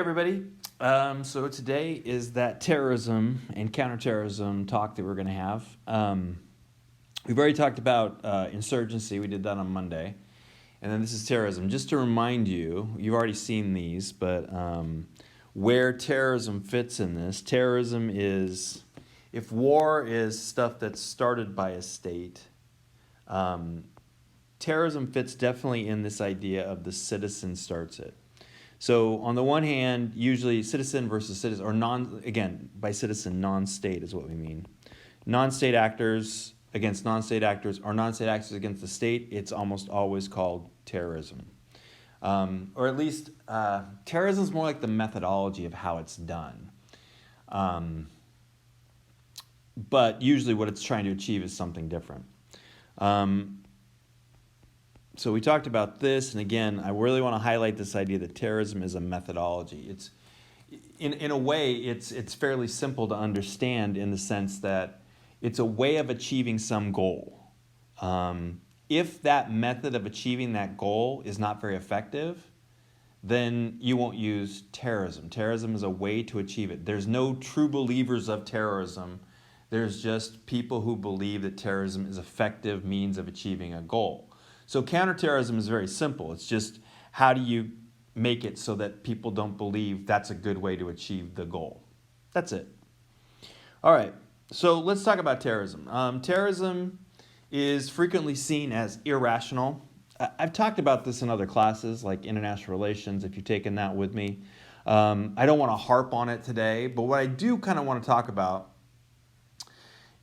Everybody. So today is that terrorism and counterterrorism talk that we're going to have. We've already talked about insurgency. We did that on Monday. And then this is terrorism. Just to remind you, you've already seen these, but where terrorism fits in this, terrorism is, if war is stuff that's started by a state, terrorism fits definitely in this idea of the citizen starts it. So on the one hand, usually citizen versus citizen, or by citizen, non-state is what we mean. Non-state actors against non-state actors, or non-state actors against the state, it's almost always called terrorism. Or at least, terrorism is more like the methodology of how it's done. But usually what it's trying to achieve is something different. So we talked about this, and again, I really want to highlight this idea that terrorism is a methodology. It's, in a way, it's fairly simple to understand in the sense that it's a way of achieving some goal. If that method of achieving that goal is not very effective, then you won't use terrorism. Terrorism is a way to achieve it. There's no true believers of terrorism. There's just people who believe that terrorism is an effective means of achieving a goal. So counterterrorism is very simple. It's just how do you make it so that people don't believe that's a good way to achieve the goal. That's it. All right, so let's talk about terrorism. Terrorism is frequently seen as irrational. I've talked about this in other classes like international relations, if you've taken that with me. I don't want to harp on it today, but what I do kind of want to talk about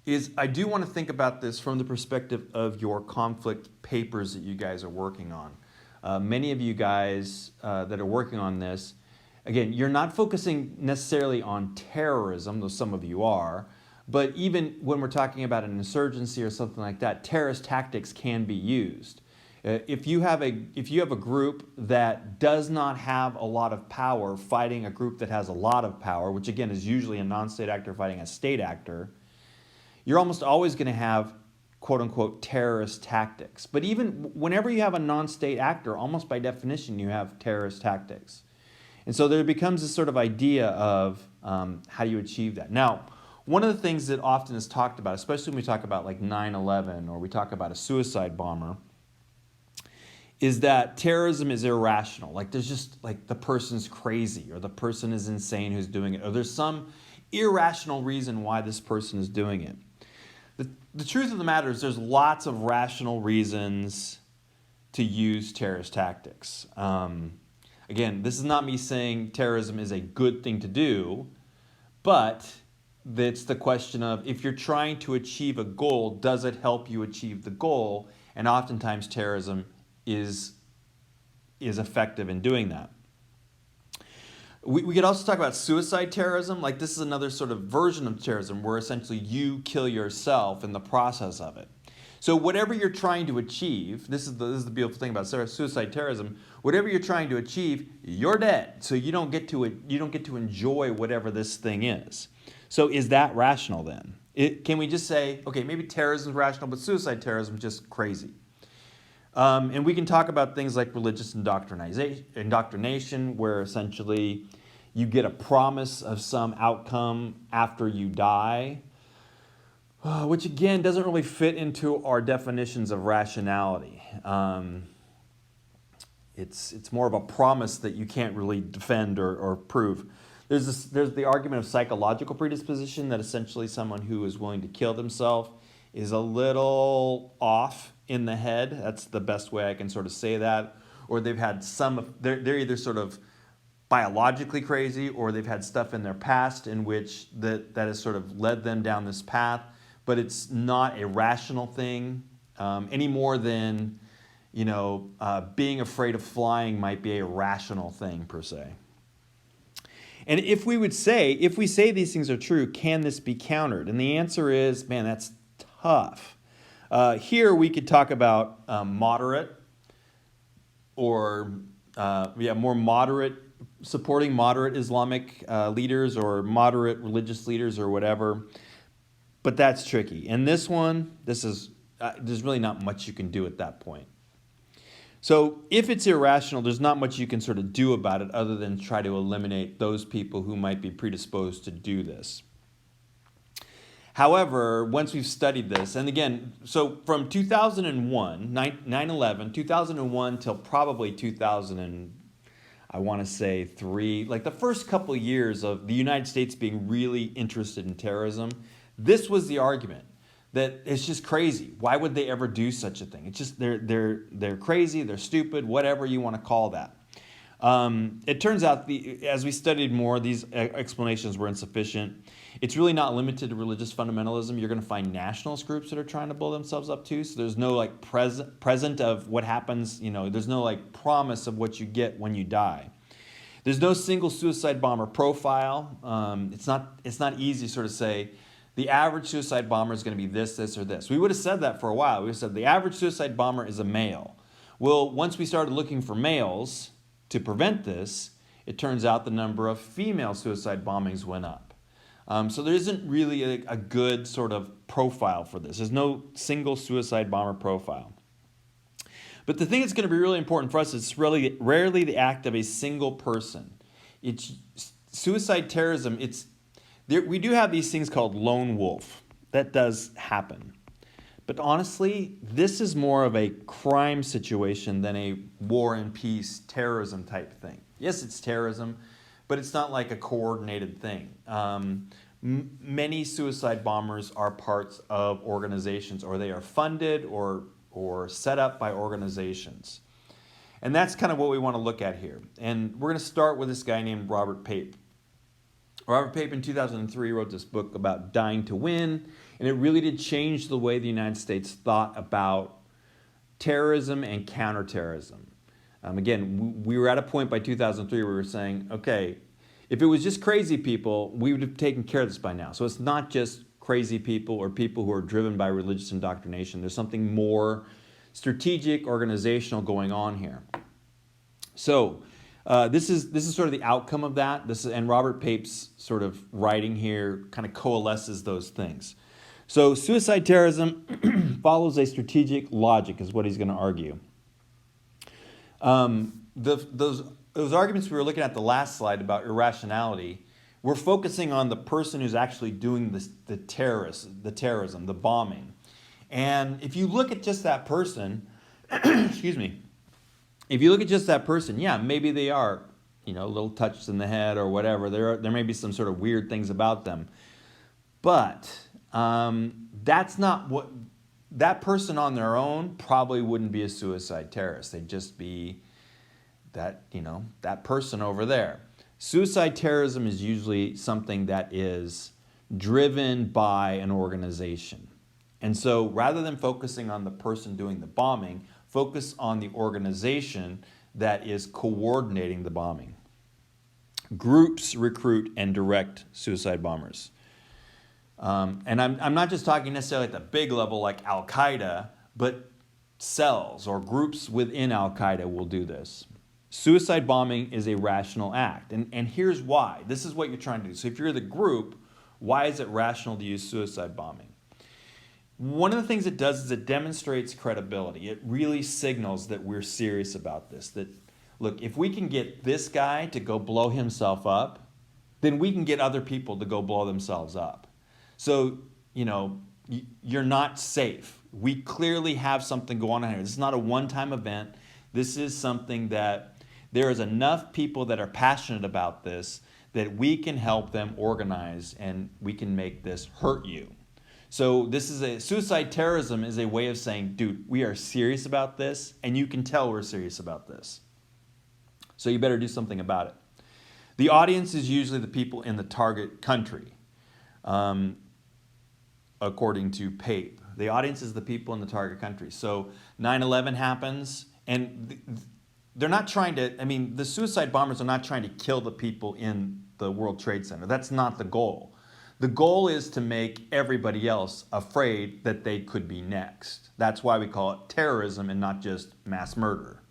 is I do want to think about this from the perspective of your conflict papers that you guys are working on. Many of you guys that are working on this, again, you're not focusing necessarily on terrorism, though some of you are, but even when we're talking about an insurgency or something like that, terrorist tactics can be used. If you have a group that does not have a lot of power fighting a group that has a lot of power, which again is usually a non-state actor fighting a state actor, you're almost always going to have quote-unquote terrorist tactics. But even whenever you have a non-state actor, almost by definition, you have terrorist tactics. And so there becomes this sort of idea of how do you achieve that. Now, one of the things that often is talked about, especially when we talk about like 9/11 or we talk about a suicide bomber, is that terrorism is irrational. Like there's just like the person's crazy or the person is insane who's doing it, or there's some irrational reason why this person is doing it. The truth of the matter is there's lots of rational reasons to use terrorist tactics. Again, this is not me saying terrorism is a good thing to do, but it's the question of if you're trying to achieve a goal, does it help you achieve the goal? And oftentimes terrorism is effective in doing that. We could also talk about suicide terrorism. Like this is another sort of version of terrorism where essentially you kill yourself in the process of it. So whatever you're trying to achieve, this is the beautiful thing about suicide terrorism. Whatever you're trying to achieve, you're dead. So you don't get to enjoy whatever this thing is. So is that rational then? Can we just say, okay, maybe terrorism is rational, but suicide terrorism is just crazy? And we can talk about things like religious indoctrination, where essentially you get a promise of some outcome after you die, which again doesn't really fit into our definitions of rationality. It's more of a promise that you can't really defend or prove. There's the argument of psychological predisposition that essentially someone who is willing to kill themselves is a little off in the head. That's the best way I can sort of say that. Or they've had they're either sort of biologically crazy or they've had stuff in their past in which that has sort of led them down this path. But it's not a rational thing any more than, being afraid of flying might be a rational thing per se. And if we say these things are true, can this be countered? And the answer is, man, that's tough. Here we could talk about moderate or more moderate, supporting moderate Islamic leaders or moderate religious leaders or whatever. But that's tricky. And this is there's really not much you can do at that point. So if it's irrational, there's not much you can sort of do about it other than try to eliminate those people who might be predisposed to do this. However, once we've studied this, and again, so from 2001, 9/11, 2001 till probably 2000 and I want to say 3, like the first couple of years of the United States being really interested in terrorism, this was the argument that it's just crazy. Why would they ever do such a thing? It's just they're crazy, they're stupid, whatever you want to call that. It turns out, as we studied more, these explanations were insufficient. It's really not limited to religious fundamentalism. You're going to find nationalist groups that are trying to blow themselves up too. So there's no like present of what happens. There's no like promise of what you get when you die. There's no single suicide bomber profile. It's not easy to sort of say the average suicide bomber is going to be this, or this. We would have said that for a while. We would have said the average suicide bomber is a male. Well, once we started looking for males to prevent this, it turns out the number of female suicide bombings went up. So there isn't really a good sort of profile for this. There's no single suicide bomber profile. But the thing that's going to be really important for us is it's really rarely the act of a single person. It's suicide terrorism. We do have these things called lone wolf. That does happen. But honestly, this is more of a crime situation than a war and peace terrorism type thing. Yes, it's terrorism, but it's not like a coordinated thing. Many suicide bombers are parts of organizations, or they are funded or set up by organizations. And that's kind of what we want to look at here. And we're going to start with this guy named Robert Pape. Robert Pape in 2003 wrote this book about Dying to Win, and it really did change the way the United States thought about terrorism and counterterrorism. Again, we were at a point by 2003 where we were saying, okay, if it was just crazy people, we would have taken care of this by now. So it's not just crazy people or people who are driven by religious indoctrination. There's something more strategic, organizational going on here. So this is sort of the outcome of that. And Robert Pape's sort of writing here kind of coalesces those things. So suicide terrorism follows a strategic logic, is what he's going to argue. Those arguments we were looking at the last slide about irrationality, we're focusing on the person who's actually doing the terrorism, the bombing. And if you look at just that person, excuse me, if you look at just that person, yeah, maybe they are, little touched in the head or whatever. There may be some sort of weird things about them. But that's not what, that person on their own probably wouldn't be a suicide terrorist. They'd just be that person over there. Suicide terrorism is usually something that is driven by an organization. And so rather than focusing on the person doing the bombing, focus on the organization that is coordinating the bombing. Groups recruit and direct suicide bombers. And I'm not just talking necessarily at the big level like Al-Qaeda, but cells or groups within Al-Qaeda will do this. Suicide bombing is a rational act. And here's why. This is what you're trying to do. So if you're the group, why is it rational to use suicide bombing? One of the things it does is it demonstrates credibility. It really signals that we're serious about this. That, look, if we can get this guy to go blow himself up, then we can get other people to go blow themselves up. So, you're not safe. We clearly have something going on here. This is not a one-time event. This is something that there is enough people that are passionate about this that we can help them organize and we can make this hurt you. So suicide terrorism is a way of saying, dude, we are serious about this, and you can tell we're serious about this. So you better do something about it. The audience is usually the people in the target country, according to Pape. The audience is the people in the target country. So 9/11 happens, and they're not trying to, the suicide bombers are not trying to kill the people in the World Trade Center. That's not the goal. The goal is to make everybody else afraid that they could be next. That's why we call it terrorism and not just mass murder.